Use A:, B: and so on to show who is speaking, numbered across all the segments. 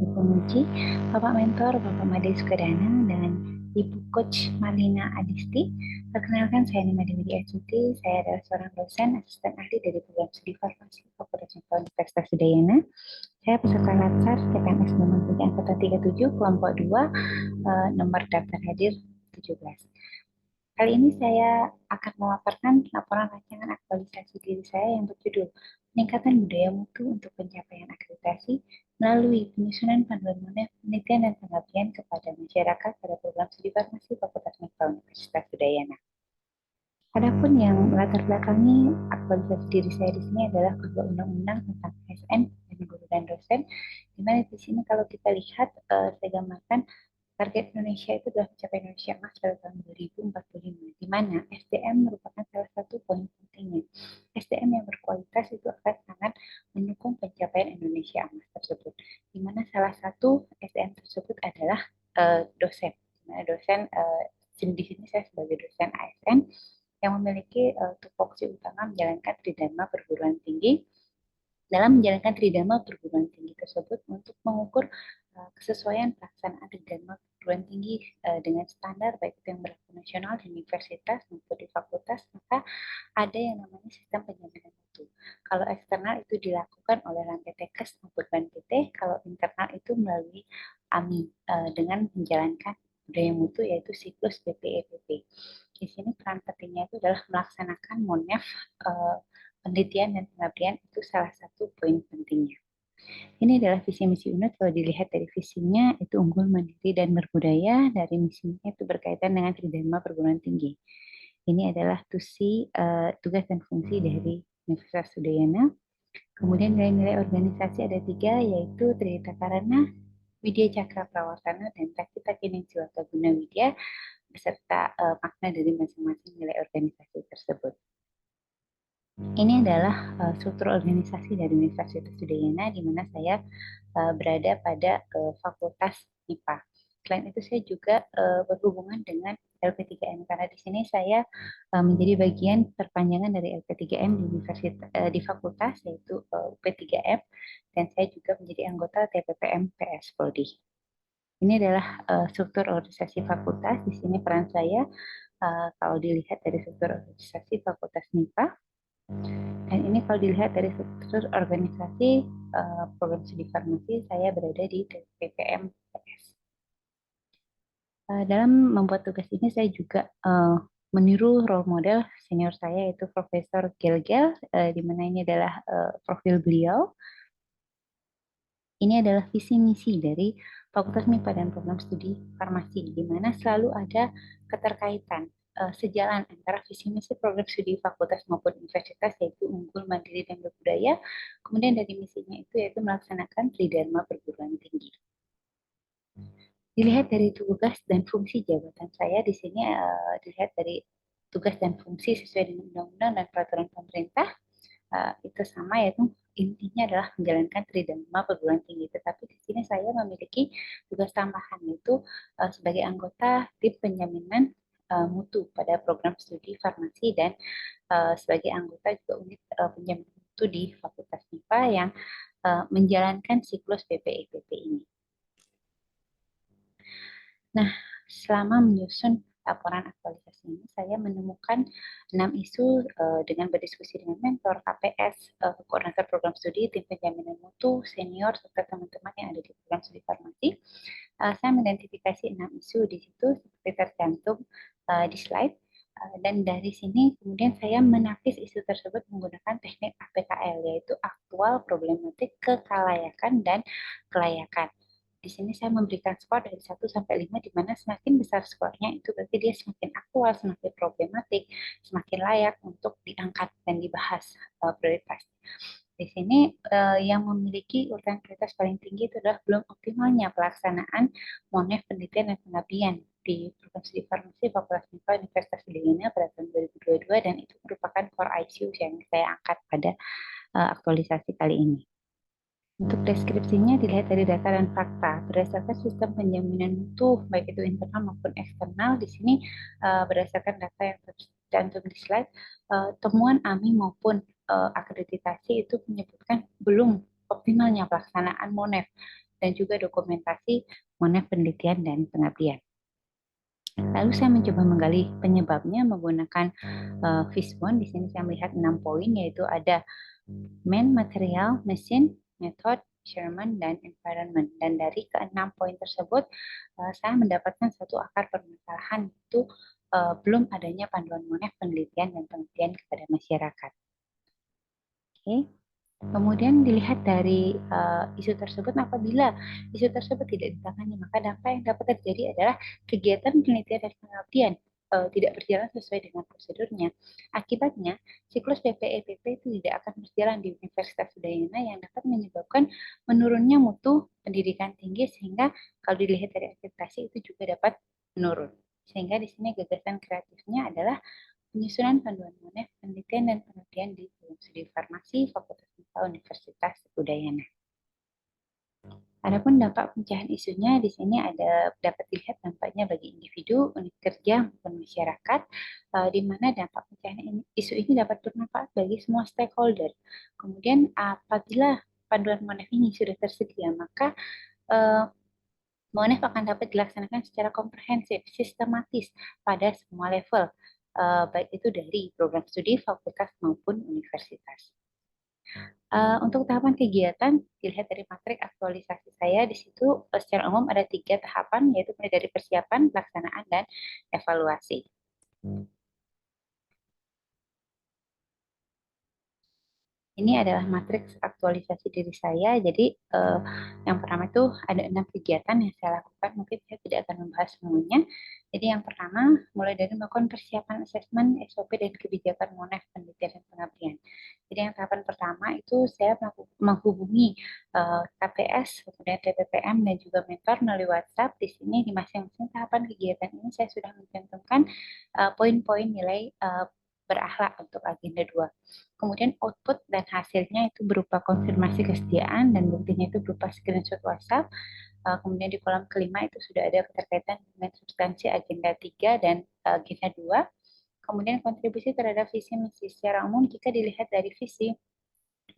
A: Ibu Muji, Bapak Mentor, Bapak Made Sukadana, dan Ibu Coach Marlina Adisti. Perkenalkan, saya Nima Dewi Astuti. Saya adalah seorang dosen asisten ahli dari program studi farmasi Fakultas Medika Universitas Udayana. Saya peserta latsar CPNS nomor 3 angkatan 37 kelompok 2, nomor daftar hadir 17. Kali ini saya akan memaparkan laporan rancangan aktualisasi diri saya yang berjudul Peningkatan Budaya Mutu untuk Pencapaian Akreditasi melalui penyusunan panduan monef penelitian dan pengabdian kepada masyarakat pada program studi farmasi Fakultas Medika Universitas Udayana. Adapun yang melatar belakangi aktualisasi diri saya di sini adalah kedua undang-undang tentang ASN dan guru dan dosen. Di mana di sini kalau kita lihat, saya gambarkan target Indonesia itu adalah mencapai Indonesia Emas pada tahun 2045, di mana SDM merupakan salah satu poin pentingnya. SDM yang berkualitas itu akan sangat mendukung pencapaian Indonesia Emas tersebut, di mana salah satu SDM tersebut adalah dosen. Di mana dosen, di sini saya sebagai dosen ASN yang memiliki tupoksi utama menjalankan tridharma perguruan tinggi. Dalam menjalankan tridharma perguruan tinggi tersebut untuk mengukur kesesuaian pelaksanaan tridharma perguruan tinggi dengan standar baik itu yang berlaku nasional di universitas maupun di fakultas, maka ada yang namanya sistem penjaminan mutu. Kalau eksternal itu dilakukan oleh rantai Tekes maupun BNPT, kalau internal itu melalui AMI dengan menjalankan budaya mutu yaitu siklus BPEPP. Di sini peran pentingnya itu adalah melaksanakan monef penelitian dan pengabdian, itu salah satu poin pentingnya. Ini adalah visi misi UNED. Kalau dilihat dari visinya itu unggul, mandiri, dan berbudaya. Dari misinya itu berkaitan dengan tridharma perguruan tinggi. Ini adalah tugas dan fungsi dari Universitas Udayana. Kemudian nilai-nilai organisasi ada 3, yaitu Tridita Karana, Widya Cakra Prawatana, dan Taki Ningsiwata Guna Widya, beserta makna dari masing-masing nilai organisasi tersebut. Ini adalah struktur organisasi dari Universitas Udayana, di mana saya berada pada Fakultas MIPA. Selain itu saya juga berhubungan dengan LP3M, karena di sini saya menjadi bagian perpanjangan dari LP3M di fakultas, yaitu UP3M, dan saya juga menjadi anggota TPPM PS Prodi. Ini adalah struktur organisasi fakultas. Di sini peran saya kalau dilihat dari struktur organisasi Fakultas MIPA. Dan ini kalau dilihat dari struktur organisasi program studi farmasi, saya berada di PPM PS. Dalam membuat tugas ini saya juga meniru role model senior saya, yaitu Profesor Gelgel, di mana ini adalah profil beliau. Ini adalah visi misi dari Fakultas MIPA dan program studi farmasi, di mana selalu ada keterkaitan sejalan antara visi misi program studi fakultas maupun universitas, yaitu unggul, mandiri, dan berbudaya. Kemudian dari misinya itu yaitu melaksanakan tridharma perguruan tinggi. Dilihat dari tugas dan fungsi jabatan saya di sini, dilihat dari tugas dan fungsi sesuai dengan undang-undang dan peraturan pemerintah, itu sama, yaitu intinya adalah menjalankan tridharma perguruan tinggi. Tetapi di sini saya memiliki tugas tambahan, yaitu sebagai anggota tim penjaminan mutu pada program studi farmasi, dan sebagai anggota juga unit penjaminan mutu di Fakultas MIPA yang menjalankan siklus BPEPP ini. Nah, selama menyusun laporan aktualisasi ini, saya menemukan 6 isu dengan berdiskusi dengan mentor, KPS, koordinator program studi, tim penjaminan mutu, senior, serta teman-teman yang ada di program studi farmasi. Saya mengidentifikasi 6 isu di situ seperti tercantum di slide. Dan dari sini kemudian saya menapis isu tersebut menggunakan teknik APKL, yaitu aktual, problematik, kekalayakan, dan kelayakan. Di sini saya memberikan skor dari 1 sampai 5, di mana semakin besar skornya itu berarti dia semakin aktual, semakin problematik, semakin layak untuk diangkat dan dibahas prioritas. Di sini yang memiliki urutan prioritas paling tinggi itu adalah belum optimalnya pelaksanaan monef penelitian dan pengabdian di program studi farmasi Fakultas MIPA Universitas Udayana pada tahun 2022, dan itu merupakan core ICU yang saya angkat pada aktualisasi kali ini. Untuk deskripsinya dilihat dari data dan fakta. Berdasarkan sistem penjaminan mutu, baik itu internal maupun eksternal, di sini berdasarkan data yang tercantum di slide, temuan AMI maupun akreditasi itu menyebutkan belum optimalnya pelaksanaan monef dan juga dokumentasi monef penelitian dan pengabdian. Lalu saya mencoba menggali penyebabnya menggunakan Fishbone. Di sini saya melihat 6 poin, yaitu ada man, material, mesin, method, measurement, dan environment. Dan dari keenam poin tersebut, saya mendapatkan satu akar permasalahan, itu belum adanya panduan monef penelitian dan pengabdian kepada masyarakat. Oke. Kemudian dilihat dari isu tersebut, apabila isu tersebut tidak ditangani, maka dampak yang dapat terjadi adalah kegiatan penelitian dan pengabdian tidak berjalan sesuai dengan prosedurnya. Akibatnya, siklus PPEPP itu tidak akan berjalan di Universitas Udayana, yang dapat menyebabkan menurunnya mutu pendidikan tinggi, sehingga kalau dilihat dari akreditasi itu juga dapat menurun. Sehingga di sini gagasan kreatifnya adalah penyusunan panduan monef penelitian dan pengabdian di program studi farmasi Fakultas MIPA Universitas Udayana. Adapun dampak pemecahan isunya, di sini ada dapat dilihat dampaknya bagi individu, unit kerja, maupun masyarakat, di mana dampak pemecahan isu ini dapat bermanfaat bagi semua stakeholder. Kemudian apabila panduan monef ini sudah tersedia, maka monef akan dapat dilaksanakan secara komprehensif, sistematis pada semua level, baik itu dari program studi, fakultas, maupun universitas. Untuk tahapan kegiatan, dilihat dari matrik aktualisasi saya, di situ secara umum ada 3 tahapan, yaitu mulai dari persiapan, pelaksanaan, dan evaluasi. Ini adalah matriks aktualisasi diri saya. Jadi yang pertama itu ada 6 kegiatan yang saya lakukan. Mungkin saya tidak akan membahas semuanya. Jadi yang pertama mulai dari melakukan persiapan asesmen SOP dan kebijakan monef penelitian dan pengabdian. Jadi yang tahapan pertama itu saya menghubungi KPS, kemudian TPPM dan juga mentor melalui WhatsApp. Di sini di masing-masing tahapan kegiatan ini saya sudah mencantumkan poin-poin nilai berakhlak untuk agenda 2. Kemudian output dan hasilnya itu berupa konfirmasi kesediaan dan buktinya itu berupa screenshot WhatsApp. Kemudian di kolom kelima itu sudah ada keterkaitan dengan substansi agenda 3 dan agenda 2. Kemudian kontribusi terhadap visi misi. Secara umum jika dilihat dari visi,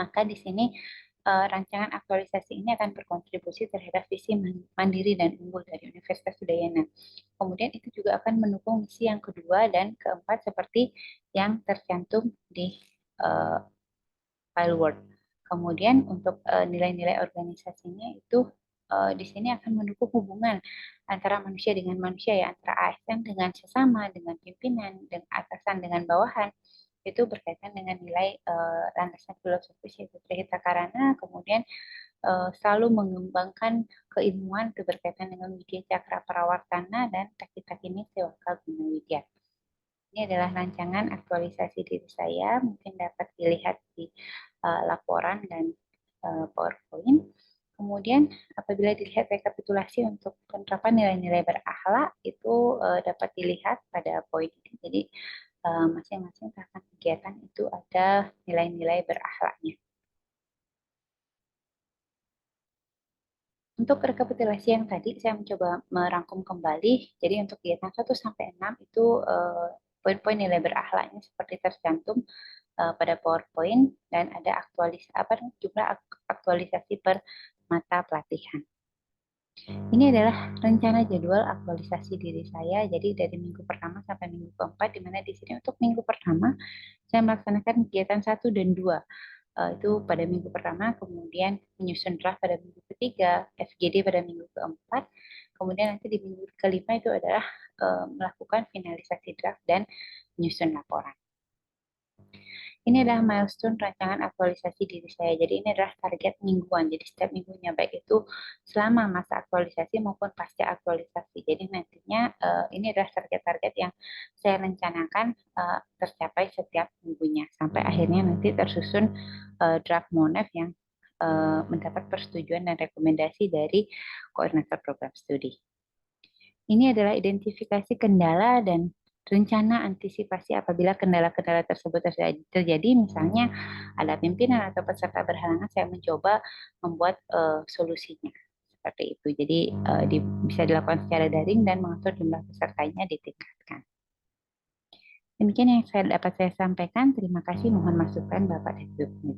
A: maka di sini rancangan aktualisasi ini akan berkontribusi terhadap visi mandiri dan unggul dari Universitas Udayana. Kemudian itu juga akan mendukung misi yang kedua dan keempat seperti yang tercantum di file Word. Kemudian untuk nilai-nilai organisasinya itu di sini akan mendukung hubungan antara manusia dengan manusia, ya, antara ASN dengan sesama, dengan pimpinan, dengan atasan dengan bawahan. Itu berkaitan dengan nilai landasan filosofis yaitu Trihita Karana, kemudian selalu mengembangkan keilmuan itu berkaitan dengan Widya Cakra Prawartana dan Taki-Takini Sewaka Guna Widya. Ini adalah rancangan aktualisasi diri saya, mungkin dapat dilihat di laporan dan PowerPoint. Kemudian apabila dilihat rekapitulasi untuk penerapan nilai-nilai berakhlak itu dapat dilihat pada poin ini. Jadi masing-masing tahapan kegiatan itu ada nilai-nilai berakhlaknya. Untuk rekapitulasi yang tadi saya mencoba merangkum kembali. Jadi untuk kegiatan 1 sampai 6 itu poin-poin nilai berakhlaknya seperti tercantum pada PowerPoint dan ada jumlah aktualisasi per mata pelatihan. Ini adalah rencana jadwal aktualisasi diri saya. Jadi dari minggu pertama sampai minggu keempat, di mana di sini untuk minggu pertama saya melaksanakan kegiatan 1 dan 2. Itu pada minggu pertama, kemudian menyusun draft pada minggu ketiga, FGD pada minggu keempat, kemudian nanti di minggu kelima itu adalah melakukan finalisasi draft dan menyusun laporan. Ini adalah milestone rancangan aktualisasi diri saya. Jadi ini adalah target mingguan. Jadi setiap minggunya baik itu selama masa aktualisasi maupun pasca aktualisasi. Jadi nantinya ini adalah target-target yang saya rencanakan tercapai setiap minggunya sampai akhirnya nanti tersusun draft monef yang mendapat persetujuan dan rekomendasi dari koordinator program studi. Ini adalah identifikasi kendala dan rencana antisipasi apabila kendala-kendala tersebut terjadi, misalnya ada pimpinan atau peserta berhalangan, saya mencoba membuat solusinya seperti itu. Jadi bisa dilakukan secara daring dan mengatur jumlah pesertanya ditingkatkan. Demikian yang dapat saya sampaikan. Terima kasih. Mohon masukan Bapak dan Ibu.